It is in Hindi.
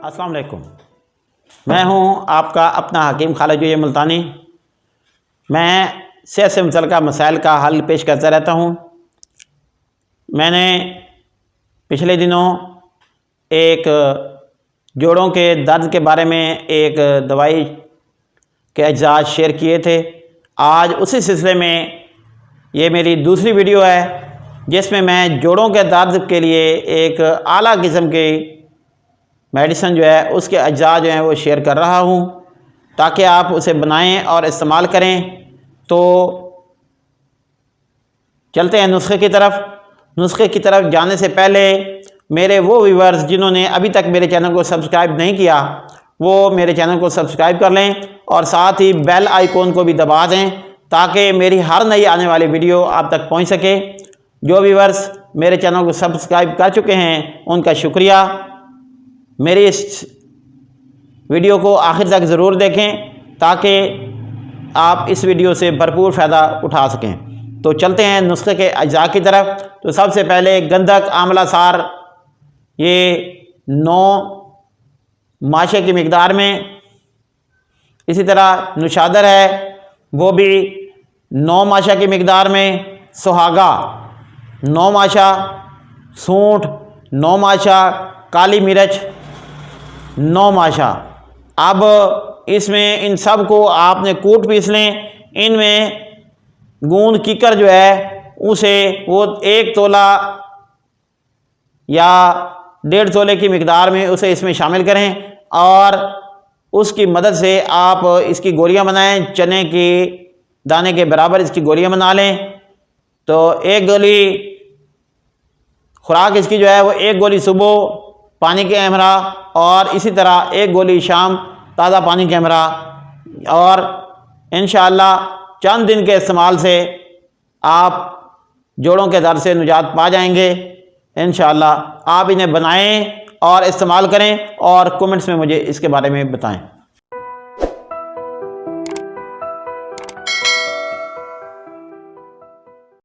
अस्सलाम वालेकुम। मैं हूं आपका अपना हकीम खालिद जो ये मुल्तानी। मैं सेहत से मुतल्लिक़ मसाइल का हल पेश करता रहता हूं। मैंने पिछले दिनों एक जोड़ों के दर्द के बारे में एक दवाई के अज्जा शेयर किए थे। आज उसी सिलसिले में ये मेरी दूसरी वीडियो है जिसमें मैं जोड़ों के दर्द के लिए एक आला किस्म की मेडिसिन जो है उसके अज्जा जो हैं वो शेयर कर रहा हूँ ताकि आप उसे बनाएं और इस्तेमाल करें। तो चलते हैं नुस्खे की तरफ। नुस्खे की तरफ जाने से पहले मेरे वो व्यूअर्स जिन्होंने अभी तक मेरे चैनल को सब्सक्राइब नहीं किया वो मेरे चैनल को सब्सक्राइब कर लें और साथ ही बेल आइकॉन को भी दबा दें ताकि मेरी हर नई आने वाली वीडियो आप तक पहुंच सके। जो व्यूअर्स मेरे चैनल को सब्सक्राइब कर चुके हैं उनका शुक्रिया। मेरी इस वीडियो को आखिर तक ज़रूर देखें ताकि आप इस वीडियो से भरपूर फ़ायदा उठा सकें। तो चलते हैं नुस्खे के अज्जा की तरफ। तो सबसे पहले गंधक आंवला सार ये 9 माशे की मिकदार में, इसी तरह नुशादर है वो भी 9 माशा की मिकदार में, सुहागा 9 माशा, सूंठ 9 माशा, काली मिर्च 9 माशा। अब इसमें इन सब को आपने कूट पीस लें। इनमें गूंद कीकर जो है उसे वो 1 तोला या 1.5 तोले की मिकदार में उसे इसमें शामिल करें और उसकी मदद से आप इसकी गोलियां बनाएं। चने की दाने के बराबर इसकी गोलियां बना लें। तो 1 गोली खुराक इसकी जो है वो 1 गोली सुबह पानी के हमरा और इसी तरह 1 गोली शाम ताज़ा पानी के हमरा। और इंशाअल्लाह चंद दिन के इस्तेमाल से आप जोड़ों के दर्द से निजात पा जाएंगे। इंशाअल्लाह आप इन्हें बनाएं और इस्तेमाल करें और कमेंट्स में मुझे इसके बारे में बताएं।